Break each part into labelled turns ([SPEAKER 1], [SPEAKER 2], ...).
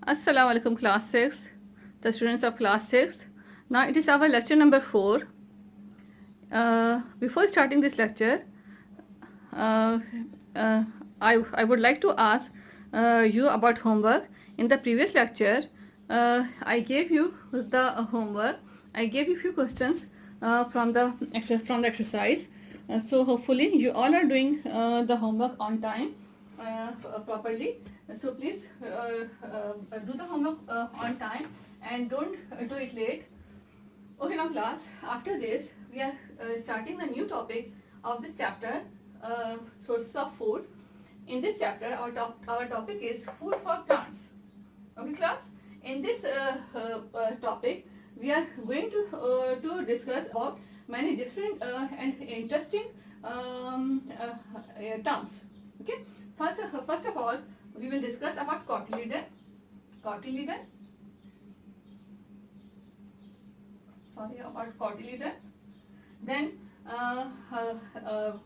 [SPEAKER 1] Assalamu alaikum class 6, the students of class 6. Now it is our lecture number 4. Before starting this lecture, uh, uh, I would like to ask you about homework. In the previous lecture, I gave you the homework. I gave you few questions from the exercise. So hopefully you all are doing the homework on time properly. So please do the homework on time and don't do it late. Okay, now class, after this we are starting the new topic of this chapter, sources of food. In this chapter our topic is food for plants. Okay class, in this topic we are going to discuss about many different and interesting terms. Okay, first of all we will discuss about cotyledon, sorry, about cotyledon. Then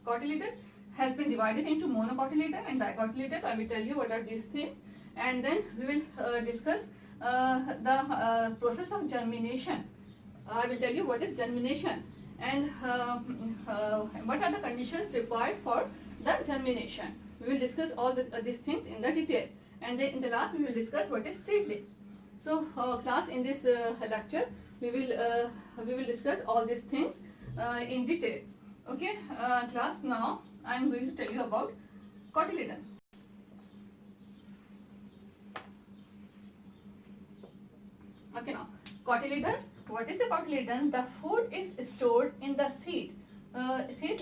[SPEAKER 1] cotyledon has been divided into monocotyledon and dicotyledon. I will tell you what are these things, and then we will discuss the process of germination. I will tell you what is germination and what are the conditions required for the germination. We will discuss all these things in the detail, and then in the last we will discuss what is seedling. So class, in this lecture we will discuss all these things in detail. Okay class, now I am going to tell you about cotyledon. Okay, now cotyledon. What is a cotyledon? The food is stored in the seed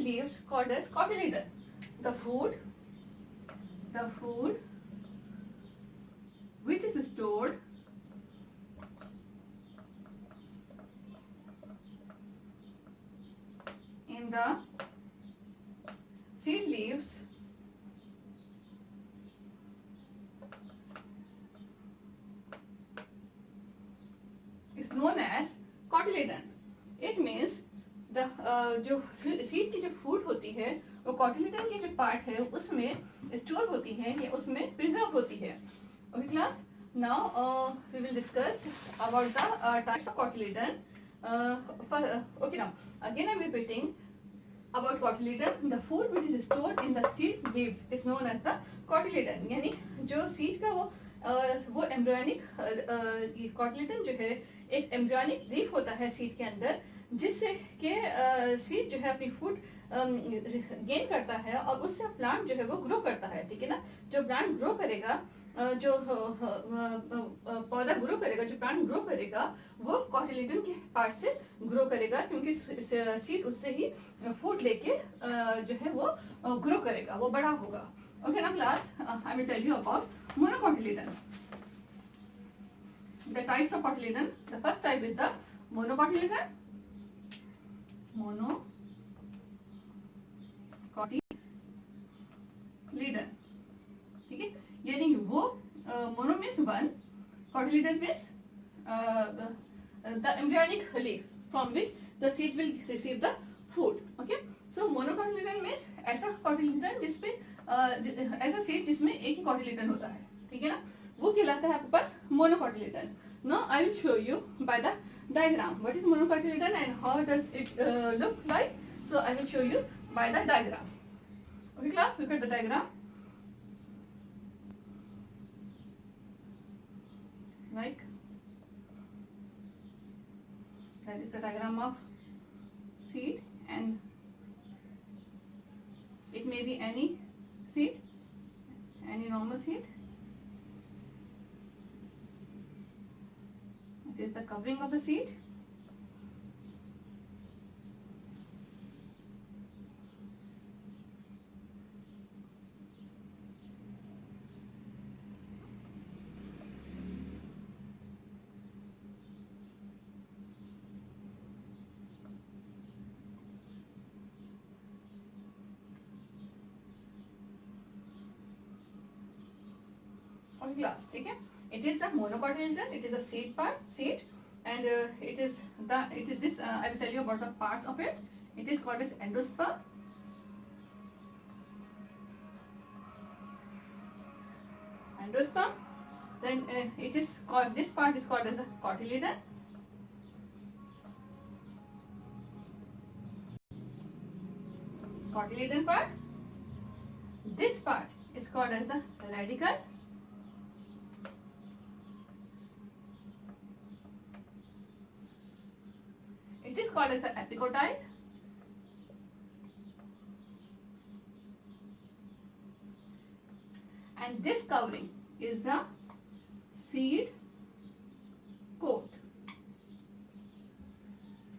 [SPEAKER 1] leaves called as cotyledon. The food which is stored in the seed leaves is known as cotyledon. It means the जो seed की जो food होती है वो cotyledon की जो part है उसमें स्टोर होती है या उसमें प्रिजर्व होती है. Okay class, now we will discuss about the types of cotyledon. Okay, now again I am repeating about cotyledon. The food which is stored in the seed leaves is known as the cotyledon. यानी जो seed का वो embryonic cotyledon जो है एक embryonic leaf होता है seed के अंदर, जिससे कि सीड जो है अपनी फूड गेन करता है और उससे प्लांट जो है वो ग्रो करता है. ठीक है ना, जो प्लांट ग्रो करेगा, जो पौधा ग्रो करेगा, जो प्लांट ग्रो करेगा वो कॉटिलेडन के पार्ट से ग्रो करेगा, क्योंकि सीड उससे ही फूड लेके जो है वो ग्रो करेगा, वो बड़ा होगा. ओके ना class, I will tell you about monocotyledon. The types of cotyledon. The first type is the monocotyledon. Monocotyledon. ठीक है, यानी वो mono means one, cotyledon means the embryonic leaf from which the seed will receive the food. Okay, so monocotyledon means ऐसा cotyledon जिसपे ऐसा seed जिसमें एक ही cotyledon होता है. ठीक है ना, वो कहलाता है आपके पास monocotyledon. Now I will show you by the diagram what is monocotyledon and how does it look like. So I will show you by the diagram. Okay class, look at the diagram. Like that is the diagram of seed, and it may be any seed, any normal seed. It is the covering of the seed. Okay class, ठीक है. It is the monocotyledon. It is a seed, and it is this. I will tell you about the parts of it. It is called as endosperm. then it is called, this part is called as a cotyledon. Cotyledon part. This part is called as the radicle. It is called as the epicotyle. And this covering is the seed coat.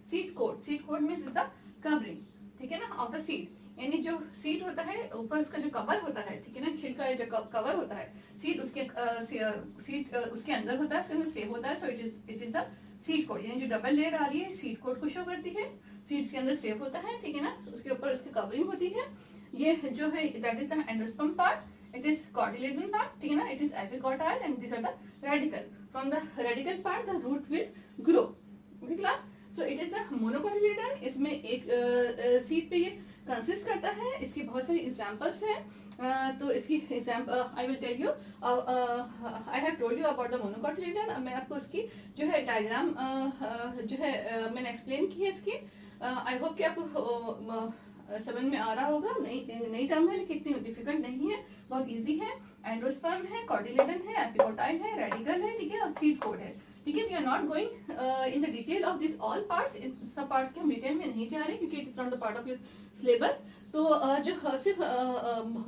[SPEAKER 1] Seed coat. Seed coat means is the covering, ठीक है ना, of the seed. यानी जो seed होता है ऊपर उसका जो कवर होता है, ठीक है ना, छिलका जो कवर होता है, सीड उसके सीड उसके अंदर होता है, उसके अंदर सेव होता है. So it is the seed coat. यानी जो डबल लेयर आ रही है सीड कोट को शो करती है. सीड्स के अंदर सेव होता है, ठीक है ना, उसके ऊपर उसकी कवरिंग होती है. ये जो है that is the endosperm part. It is cotyledon part, ठीक है ना. It is epicotyle and these are the radicle. From the radical part the root will grow. Okay class. So it is the monocotyledon. इसमें एक seed पे ये consist करता है. इसकी बहुत सारी एग्जांपल्स हैं. तो इसकी example I will tell you. I have told you about the monocotyledon. मैं आपको इसकी जो है डायग्राम जो है मैंने एक्सप्लेन की है इसकी. आई होप कि आपको समझ में आ रहा होगा. नई टर्म है लेकिन इतनी डिफिकल्ट नहीं है, बहुत इजी है. एंडोस्पर्म है, कोटिलेडन है, एपिकोटाइल है, रेडिकल है, ठीक है, और सीड कोड है, ठीक है. We are not going in the detail of this all parts. सब पार्ट्स के हम डिटेल में नहीं जा रहे क्योंकि it is not the part of your syllabus. तो जो सिर्फ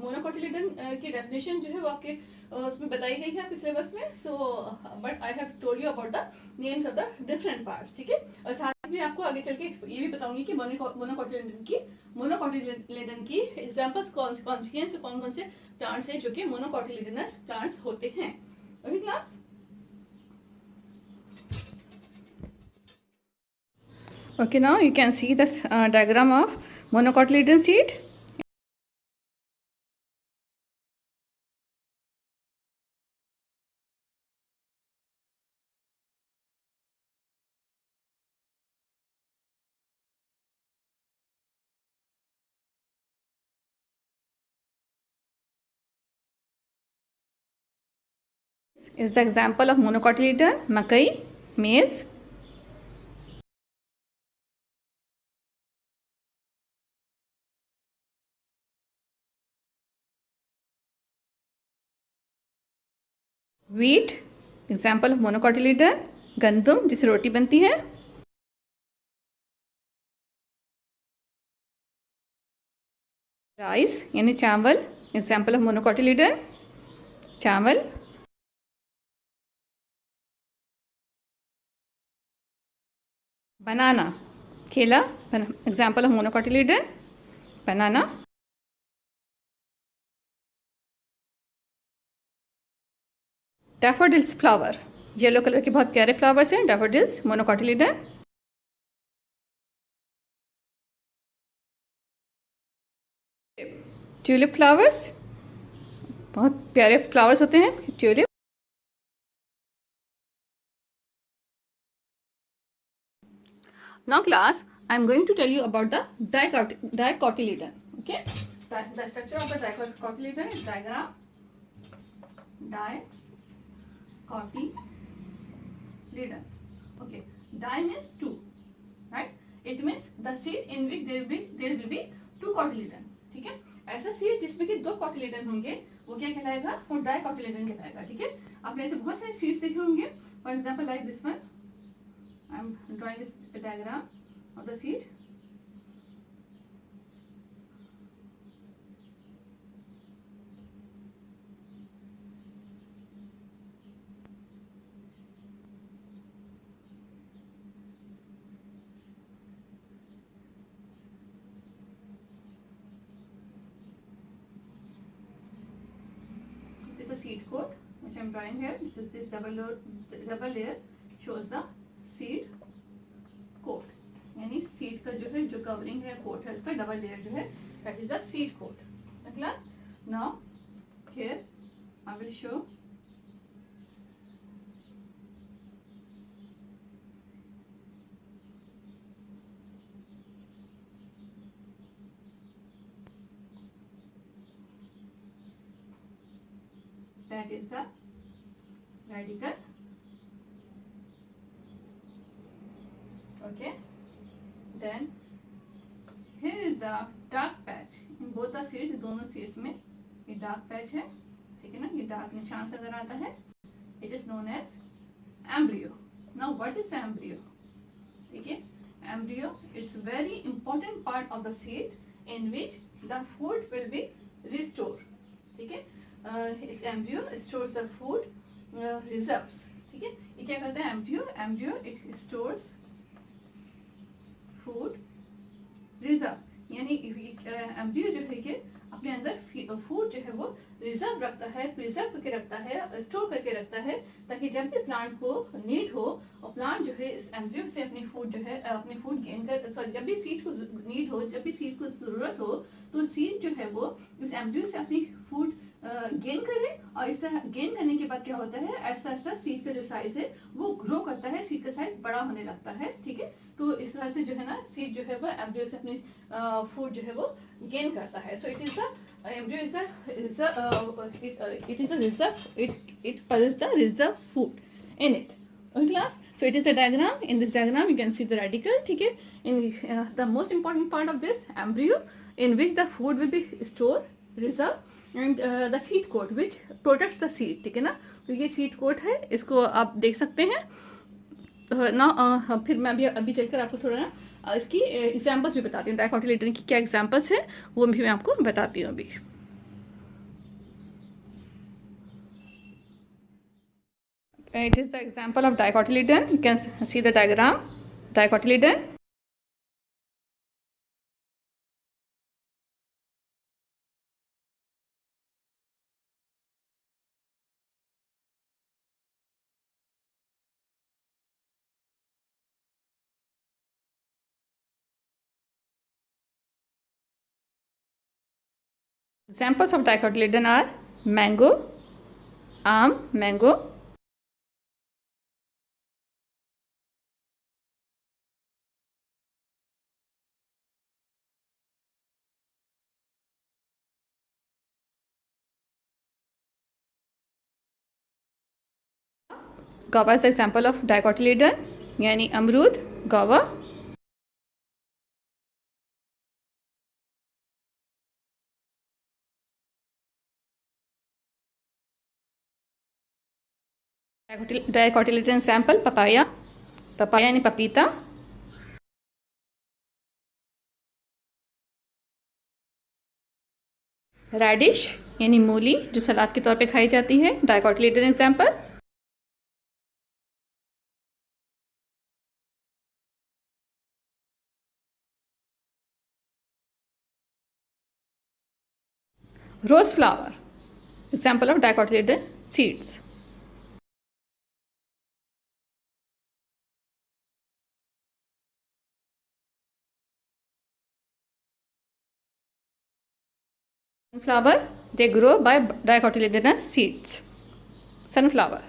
[SPEAKER 1] मोनोकोटिलेडन की डेफिनेशन जो है वो आपके उसमें बताई गई है आपके सिलेबस में. So but I have told you about the names of the different parts, ठीक है. और साथ में आपको आगे चल के ये भी बताऊंगी कि मोनोकोटिलेडन की एग्जांपल्स कौन कौन से प्लांट्स हैं जो कि मोनोकोटिलेडनस प्लांट्स होते हैं. Okay class. Okay, now you can see this diagram of monocotyledon seed. Is the example of monocotyledon, makai, maize. Wheat, example of monocotyledon. गंदम जिससे रोटी बनती है. राइस यानी चावल, एग्जाम्पल ऑफ मोनोकोटिलेडन, चावल. बनाना, केला, example of monocotyledon, banana. Daffodils flower, yellow colour के बहुत प्यारे फ्लावर्स हैं. Daffodils, monocotyledon. ट्यूलिप फ्लावर्स, बहुत प्यारे फ्लावर्स होते हैं tulip. Now class, I am going to tell you about the dicotyledon. Okay, the structure of the dicotyledon is diagram. Dicotyledon. Okay, di means two, right? It means the seed in which there will be two cotyledon. ठीक है. ऐसा seed जिसमें कि दो cotyledon होंगे वो क्या कहलाएगा, वो डाइकोटिलेडन कहलाएगा. ठीक है. आपने ऐसे बहुत सारे सीड्स देखे होंगे. For example like this one. I am drawing this diagram of the seed. It is the seed coat which I am drawing here. This double layer shows the seed coat. यानी seed का जो है जो covering है coat है इसका double layer जो है that is the seed coat. Class. Now here I will show that is the radical. Okay, then here is the dark patch in both the seeds. दोनों seeds में ये dark patch है, ठीक है ना, ये dark निशान से नजर आता है. It is known as embryo. Now what is embryo? ठीक है, embryo is very important part of the seed in which the food will be restored. ठीक है, इस embryo stores the food reserves. ठीक है, ये क्या करता है embryo it stores food reserve, यानी embryo जो है कि अपने अंदर फूड जो है वो रिजर्व रखता है, प्रिजर्व करके रखता है, स्टोर करके रखता है, ताकि जब भी प्लांट को नीड हो और प्लांट जो है इस एम्ब्रियो से अपनी फूड जो है अपनी फूड गेन कर, सॉरी, जब भी सीड को नीड हो, जब भी सीड को जरूरत हो, तो सीड जो है वो इस एम्ब्रियो से अपनी फूड गेन करे. और इस तरह गेन करने के बाद क्या होता है, ऐसा ऐसा सीड का जो साइज है वो ग्रो करता है, सीड का साइज बड़ा होने लगता है. ठीक है, तो इस तरह से जो है ना सीड जो है वो एम्ब्रियो से अपनी फूड जो है वो गेन करता है. So it is the embryo is the reserve, it possesses the reserve food in it. Okay class, so it is a diagram. In this diagram you can see the radicle. ठीक है, in the most important part of this embryo in which the food will be stored, reserve, and the seed coat which protects the seed. ठीक है ना, तो ये seed coat है, इसको आप देख सकते हैं ना. फिर मैं अभी चलकर आपको थोड़ा ना इसकी एग्जाम्पल्स भी बताती हूँ. डाइकोटिलेडन की क्या एग्जाम्पल्स हैं वो भी मैं आपको बताती हूँ अभी. It is the example of dicotyledon. You can see the diagram. Dicotyledon. Examples of dicotyledon are mango, mango. Guava is the example of dicotyledon, यानी अमरूद, guava. Dicotyledon example papaya, यानी पपीता. रेडिश यानी मूली जो सलाद के तौर पे खाई जाती है, dicotyledon example. Rose flower example of dicotyledon seeds. Sunflower, they grow by dicotyledonous seeds. Sunflower.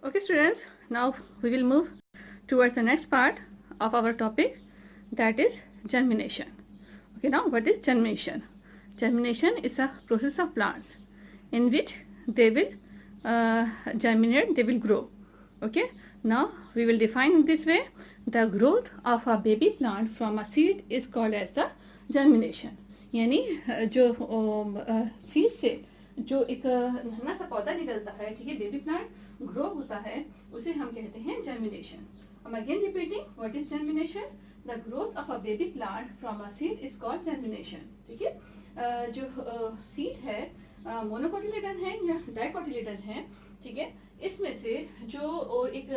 [SPEAKER 1] Okay students, now we will move towards the next part of our topic, that is germination. Okay, now what is germination? Germination is a process of plants in which they will germinate, they will grow. Okay, now we will define in this way. The growth of a baby plant from a seed is called as the germination. यानी जो seed से जो एक नन्हा सा पौधा निकलता है, ठीक है, बेबी प्लांट ग्रो होता है, उसे हम कहते हैं germination. I'm again repeating, what is germination? The growth of a baby plant from a seed is called germination. ठीक है, जो सीड है मोनोकोटिलेडन है या डाइकोटिलेडन है, ठीक है, इसमें से जो एक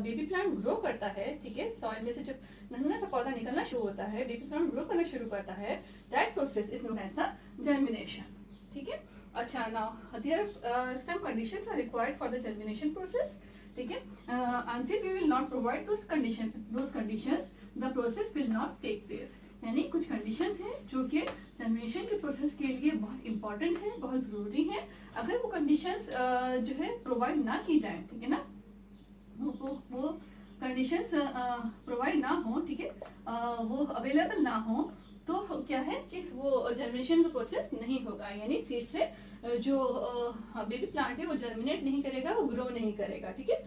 [SPEAKER 1] बेबी प्लांट ग्रो करता है, ठीक है, सॉइल में से जब नन्हा सा पौधा निकलना शुरू होता है, बेबी प्लांट ग्रो करना शुरू करता है, that process is known as the germination. ठीक है, अच्छा, now there some conditions are required for the germination process. ठीक है, until we will not provide those conditions the process will not take place. यानी कुछ कंडीशंस हैं जो कि जर्मिनेशन के प्रोसेस के लिए बहुत इंपॉर्टेंट है, बहुत ज़रूरी है. अगर वो कंडीशंस जो है प्रोवाइड ना की जाए, ठीक है ना, वो कंडीशंस प्रोवाइड ना हो, ठीक है, वो अवेलेबल ना हो, तो क्या है कि वो जर्मिनेशन का प्रोसेस नहीं होगा, यानी सीड से जो बेबी प्लांट है वो जर्मिनेट नहीं करेगा, वो ग्रो नहीं करेगा, ठीक है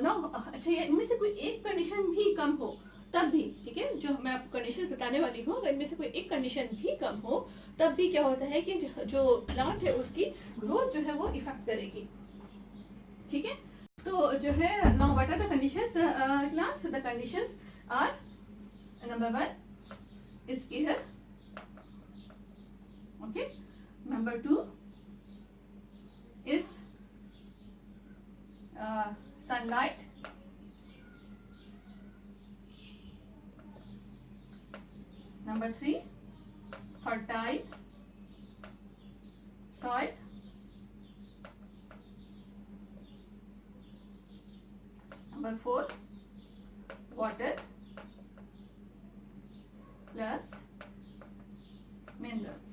[SPEAKER 1] ना। अच्छा, ये इनमें से कोई एक कंडीशन भी कम हो तब भी, ठीक है, जो मैं आपको कंडीशन बताने वाली हूँ, अगर इनमें से कोई एक कंडीशन भी कम हो तब भी क्या होता है कि जो प्लांट है उसकी ग्रोथ जो है वो इफेक्ट करेगी, ठीक है। तो जो है now what are the conditions class, the conditions are number 1 is here, okay, number 2 is sunlight, number 3 fertile soil, number 4 water plus minerals.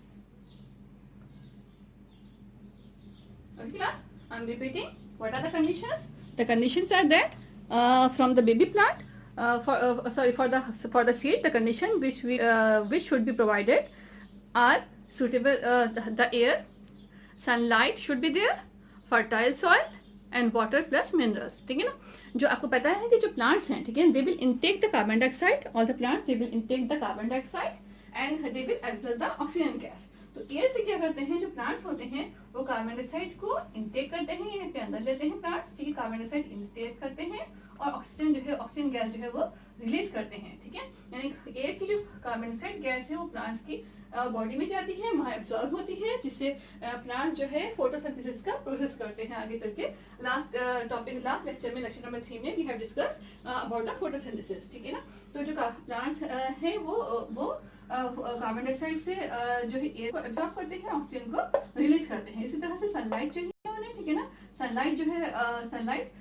[SPEAKER 1] Okay class, I am repeating. What are the conditions? The conditions are that from the baby plant, for the seed, the condition which should be provided are suitable, the air, sunlight should be there, fertile soil and water plus minerals, ठीक है ना। जो आपको पता है कि जो plants हैं, ठीक है, they will intake the carbon dioxide, all the plants they will intake the carbon dioxide and they will exhale the oxygen gas. तो एयर से क्या करते हैं, जो प्लांट्स होते हैं वो कार्बन डाइऑक्साइड को इनटेक करते हैं, यानी अपने अंदर लेते हैं प्लांट्स, ठीक है, कार्बन डाइऑक्साइड इनटेक करते हैं और ऑक्सीजन जो है, ऑक्सीजन गैस जो है वो रिलीज करते हैं, ठीक है। यानी एयर की जो कार्बन डाइऑक्साइड गैस है वो प्लांट्स की बॉडी में जाती है, वहाँ एब्जॉर्ब होती है, जिससे प्लांट्स जो है फोटोसिंथेसिस का प्रोसेस करते हैं। आगे चल के लास्ट लेक्चर में, लेक्चर नंबर 3 में we have discussed about the photosynthesis, ठीक है ना। तो जो प्लांट्स हैं वो कार्बन डाइऑक्साइड से जो है एयर को एब्जॉर्ब करते हैं, ऑक्सीजन को रिलीज करते हैं। इसी तरह से सनलाइट चाहिए उन्हें, ठीक है ना। सनलाइट जो है सनलाइट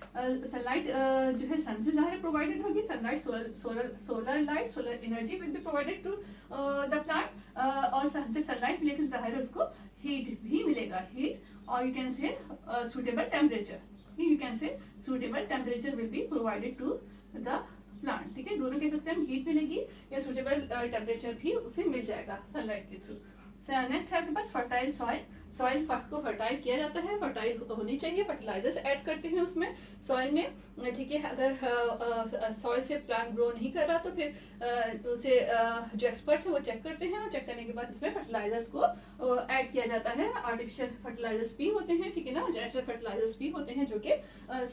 [SPEAKER 1] जो है सन से ज़ाहिर प्रोवाइडेड होगी, sunlight solar light, solar energy will be provided to the plant, और जब सनलाइट मिलेगी ज़ाहिर है उसको हीट भी मिलेगा, हीट, और you can say suitable temperature will be provided to the plant, ठीक है। दोनों कह सकते हैं हम, हीट मिलेगी या सुटेबल टेम्परेचर भी उसे मिल जाएगा सनलाइट के थ्रू। नेक्स्ट है आपके पास फर्टाइल सॉइल। सॉइल को फर्टाइल किया जाता है, फर्टाइल होनी चाहिए, फर्टिलाइजर्स ऐड करते हैं उसमें सॉइल में, ठीक है। अगर सॉइल से प्लांट ग्रो नहीं कर रहा तो फिर उसे जो एक्सपर्ट्स हैं वो चेक करते हैं, और चेक करने के बाद इसमें फर्टिलाइजर्स को ऐड किया जाता है। आर्टिफिशियल फर्टिलाइजर्स भी होते हैं, ठीक है ना, नेचुरल फर्टिलाइजर्स भी होते हैं जो कि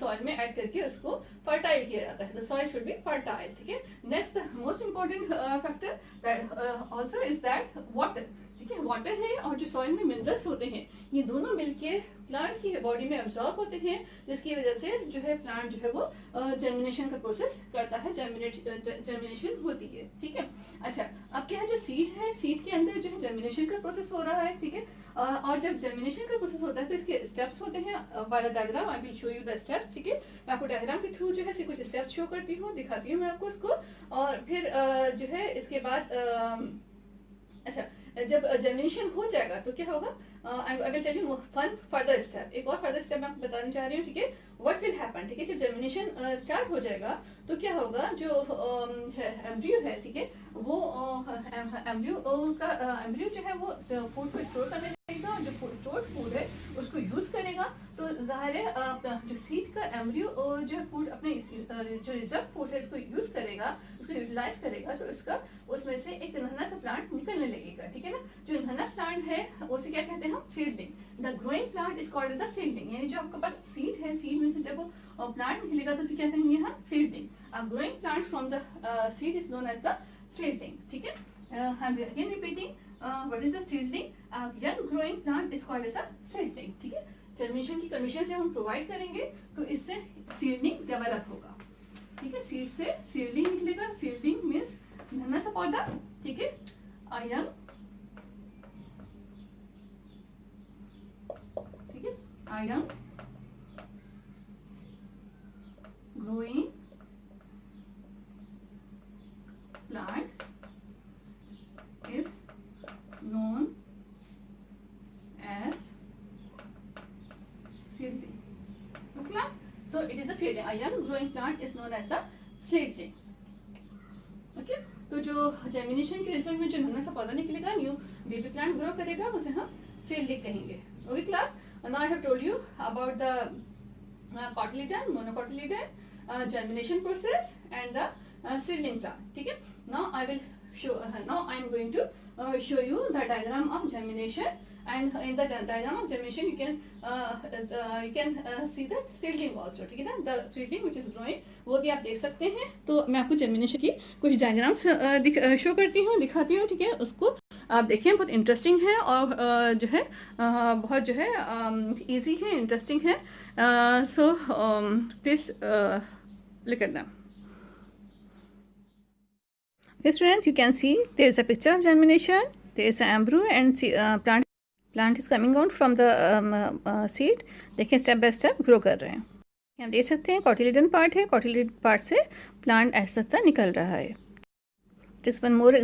[SPEAKER 1] सॉइल में ऐड करके उसको फर्टाइल किया जाता है। The soil should be fertile, ठीक है। Next the most important factor that also is that water, ठीक है। वाटर है और जो सॉइल में मिनरल्स होते हैं, ये दोनों मिलके प्लांट की बॉडी में एब्जॉर्ब होते हैं, जिसकी वजह से जो है प्लांट जो है वो जर्मिनेशन का प्रोसेस करता है, जर्मिनेशन होती है, ठीक है। अच्छा, अब क्या है, जो सीड है, सीड के अंदर जो है जर्मिनेशन का प्रोसेस हो रहा है, ठीक है। और जब जर्मिनेशन का प्रोसेस होता है तो इसके स्टेप्स होते हैं, वाला diagram I will show you the steps, ठीक है। मैं आपको डायग्राम के थ्रू जो है कुछ स्टेप्स शो करती हूँ, दिखाती हूँ मैं आपको इसको, और फिर जो है इसके बाद अच्छा, जब जर्मिनेशन हो जाएगा तो क्या होगा, I will tell you one further step, एक और फर्दर स्टेप मैं आपको बताने चाह रही हूँ, ठीक है। व्हाट विल हैपन, ठीक है, जब जर्मिनेशन स्टार्ट हो जाएगा तो क्या होगा, जो एम्ब्रियो है, ठीक है, वो एम्ब्रियो जो है वो फूड को स्टोर करने लगेगा, और जो स्टोर्ड फूड है उसको यूज करेगा, तो जाहिर है जो सीड का एम्ब्रियो जो है फूड अपने जो रिजर्व फूड है उसको यूज करेगा, उसको यूटिलाइज करेगा, तो उसका उसमें से एक नन्हा सा प्लांट निकलने लगेगा, ठीक है ना। जो नन्हा प्लांट है उसे क्या कहते हैं हम, seedling. The growing plant is called the seedling, यानी जो आपके पास सीड है, सीड में से जब वो प्लांट निकलेगा तो उसे क्या कहेंगे हम, seedling. A growing plant from the seed is known as the seedling, ठीक है। I am again repeating, what is the seedling, a young growing plant is called as a seedling, ठीक है। जर्मिनेशन की कंडीशन जब हम provide करेंगे तो इससे सीडलिंग डेवलप होगा, ठीक है। सीड से सीडलिंग निकलेगा, सीडलिंग मीन्स नन्हा सा पौधा, ठीक है। अ यंग, ठीक है, a young growing plant is known as seedling. Okay class, so it is a seedling, a young growing plant is known as the seedling, okay। तो जो जो जर्मिनेशन के रिजल्ट में जो नन्हा सा पौधा निकलेगा, न्यू बेबी प्लांट ग्रो करेगा, उसे हम सीडलिंग कहेंगे। Okay class, now I have told you about the cotyledon, monocotyledon, germination process and the seedling plant. ठीक है, now I will show, now I am going to show you the diagram of germination, and in the diagram of germination you can see the seedling also. ठीक है ना, the seedling which is growing, वो भी आप देख सकते हैं। तो मैं आपको germination की कुछ diagrams शो करती हूँ, दिखाती हूँ। ठीक है, उसको आप देखिए, बहुत इंटरेस्टिंग है और जो है बहुत जो है इजी है, इंटरेस्टिंग है। So please look at them. Okay students, you can see there is a picture of germination. There is an embryo and plant is coming out from the seed. देखिए स्टेप बाय स्टेप ग्रो कर रहे हैं। हम देख सकते हैं cotyledon part है, cotyledon part से प्लांट ऐसा निकल रहा है। This one more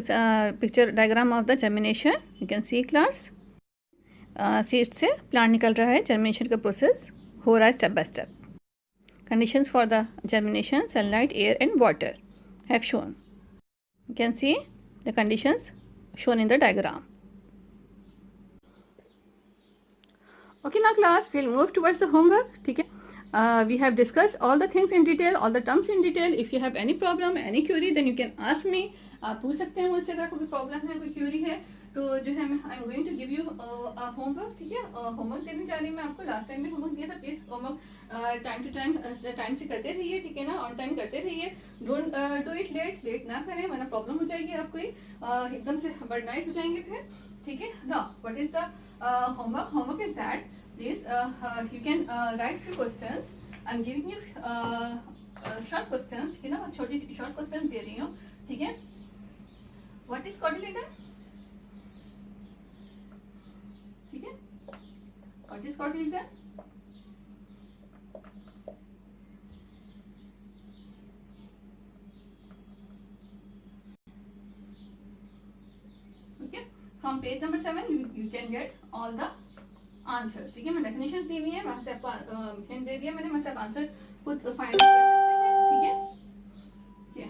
[SPEAKER 1] picture diagram of the germination. You can see class. Seed से plant निकल रहा है, germination का process हो रहा है step by step. Conditions for the germination: sunlight, air, and water have shown. You can see the conditions shown in the diagram. Okay, now class, we'll move towards the homework. ठीक है, we have discussed all the things in detail, all the terms in detail. If you have any problem, any query, then you can ask me. आप पूछ सकते हैं मुझसे, अगर कोई problem है, कोई क्यूरी है, तो जो है मैं I am going to give you homework. ठीक है, होमवर्क देने जा रही हूँ मैं आपको। लास्ट टाइम में होमवर्क दिया था, please homework time to time से करते रहिए। ठीक है ना, ऑन टाइम करते रहिए, डोंट डू इट लेट ना करें, वरना प्रॉब्लम हो जाएगी आपको, एकदम से बर्डनाइज हो जाएंगे फिर। ठीक है ना, what is the homework is that please you can write few questions. I'm giving you short questions. ठीक है ना, छोटी short questions दे रही हूँ। ठीक है, what is cotyledon? ठीक है, what is cotyledon? Okay, from page number 7 you can get all the answers. ठीक है, मैं डेफिनेशन दी हुई है, वहां से आपको हिंट दे दिया मैंने, वहां से आप आंसर खुद फाइंड कर सकते हैं। ठीक है,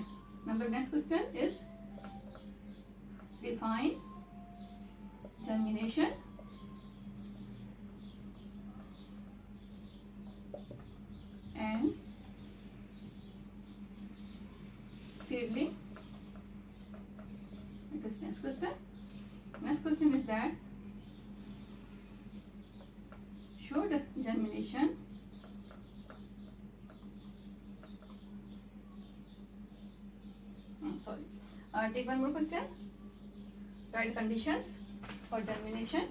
[SPEAKER 1] number next question is define germination and seedling. This next question is that show the germination take one more question. Write conditions for germination.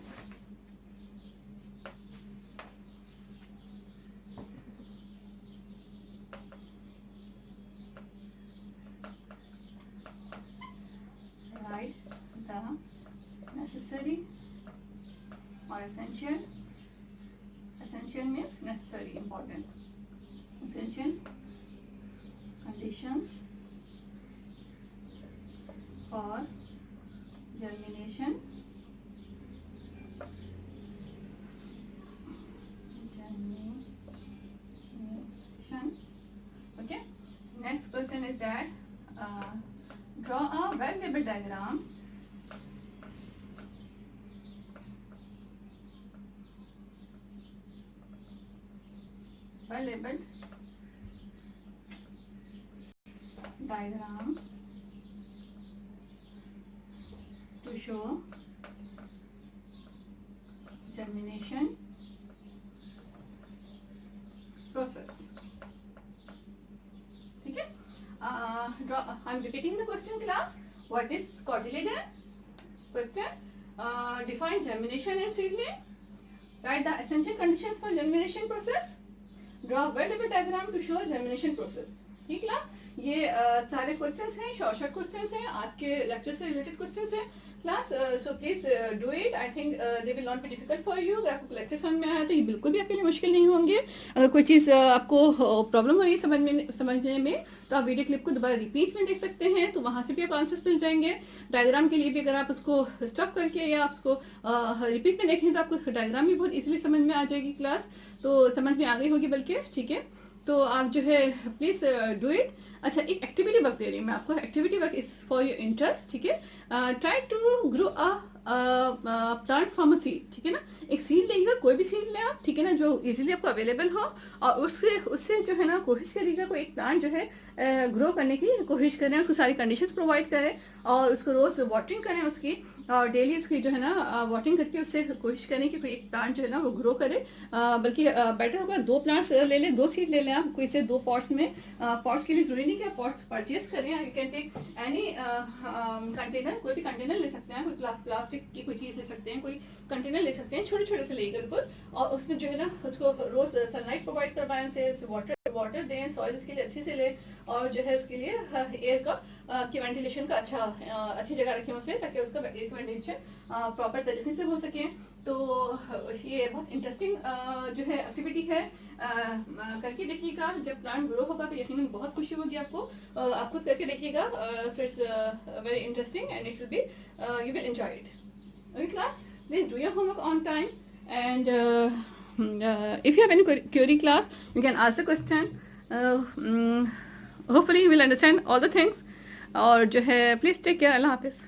[SPEAKER 1] Write the necessary or essential. Essential means necessary, important. Essential conditions for germination. Okay. Next question is that draw a well-labeled diagram to show germination process. ठीक है, I'm repeating the question class. What is cotyledon? Question, define germination and seedling. Write the essential conditions for germination process. Draw a well-labeled diagram to show germination process. ठीक class, ये सारे questions हैं, short questions हैं, आज के lecture से related questions हैं class. So please do it. I think they will not be difficult for you. अगर आपको लेक्चर समझ में आया तो ये बिल्कुल भी आपके लिए मुश्किल नहीं होंगे। अगर कोई चीज़ आपको प्रॉब्लम हो रही है समझने में, तो आप वीडियो क्लिप को दोबारा रिपीट में देख सकते हैं, तो वहाँ से भी आप आंसर्स मिल जाएंगे। डायग्राम के लिए भी अगर आप उसको स्टॉप करके या आप उसको रिपीट में देखें तो आपको डायग्राम भी बहुत ईजिली समझ में आ जाएगी क्लास, तो समझ में आ गई होगी बल्कि। ठीक है, तो आप जो है प्लीज़ डू इट। अच्छा, एक एक्टिविटी वर्क दे रही हूँ मैं आपको। Activity work is for your interest, ठीक है। Try to grow a plant from a seed, ठीक है ना। एक सीड लेंगे, कोई भी सीड लें आप, ठीक है ना, जो इजीली आपको अवेलेबल हो, और उससे उससे जो है ना कोशिश करिएगा कोई एक प्लांट जो है ग्रो करने की कोशिश करें, उसको सारी कंडीशंस प्रोवाइड करें, और उसको रोज़ वाटरिंग करें उसकी, और डेली उसकी जो है ना वाटरिंग करके उससे कोशिश करें कि कोई एक प्लांट जो है ना वो ग्रो करे। बल्कि बेटर होगा 2 प्लांट्स ले लें, 2 सीड ले लें आप कोई से 2 पॉट्स में। पॉट्स के लिए ज़रूरी नहीं कि आप पॉट्स परचेज करें, you can take any container, कोई भी कंटेनर ले सकते हैं, कोई प्लास्टिक की कोई चीज़ ले सकते हैं, कोई कंटेनर ले सकते हैं, छोटे छोटे से लेकर बिल्कुल, और उसमें जो है ना उसको रोज़ सनलाइट प्रोवाइड करवाएं, उसे वाटर दें, सॉइल इसके लिए अच्छी से लें, और जो है उसके लिए एयर का की वेंटिलेशन का अच्छी जगह रखें उसे, ताकि उसका एयर वेंटिलेशन प्रॉपर तरीके से हो सके। तो ये बहुत इंटरेस्टिंग जो है एक्टिविटी है, करके देखिएगा। जब प्लांट ग्रो होगा तो यकीनन बहुत खुशी होगी आपको। आप खुद करके देखिएगा। So it's very interesting and it will be you will enjoy it. Okay class, please do your homework on time, and if you have any query class, you can ask the question. Hopefully you will understand all the things, और जो है please take care. अल्लाह हाफिज़।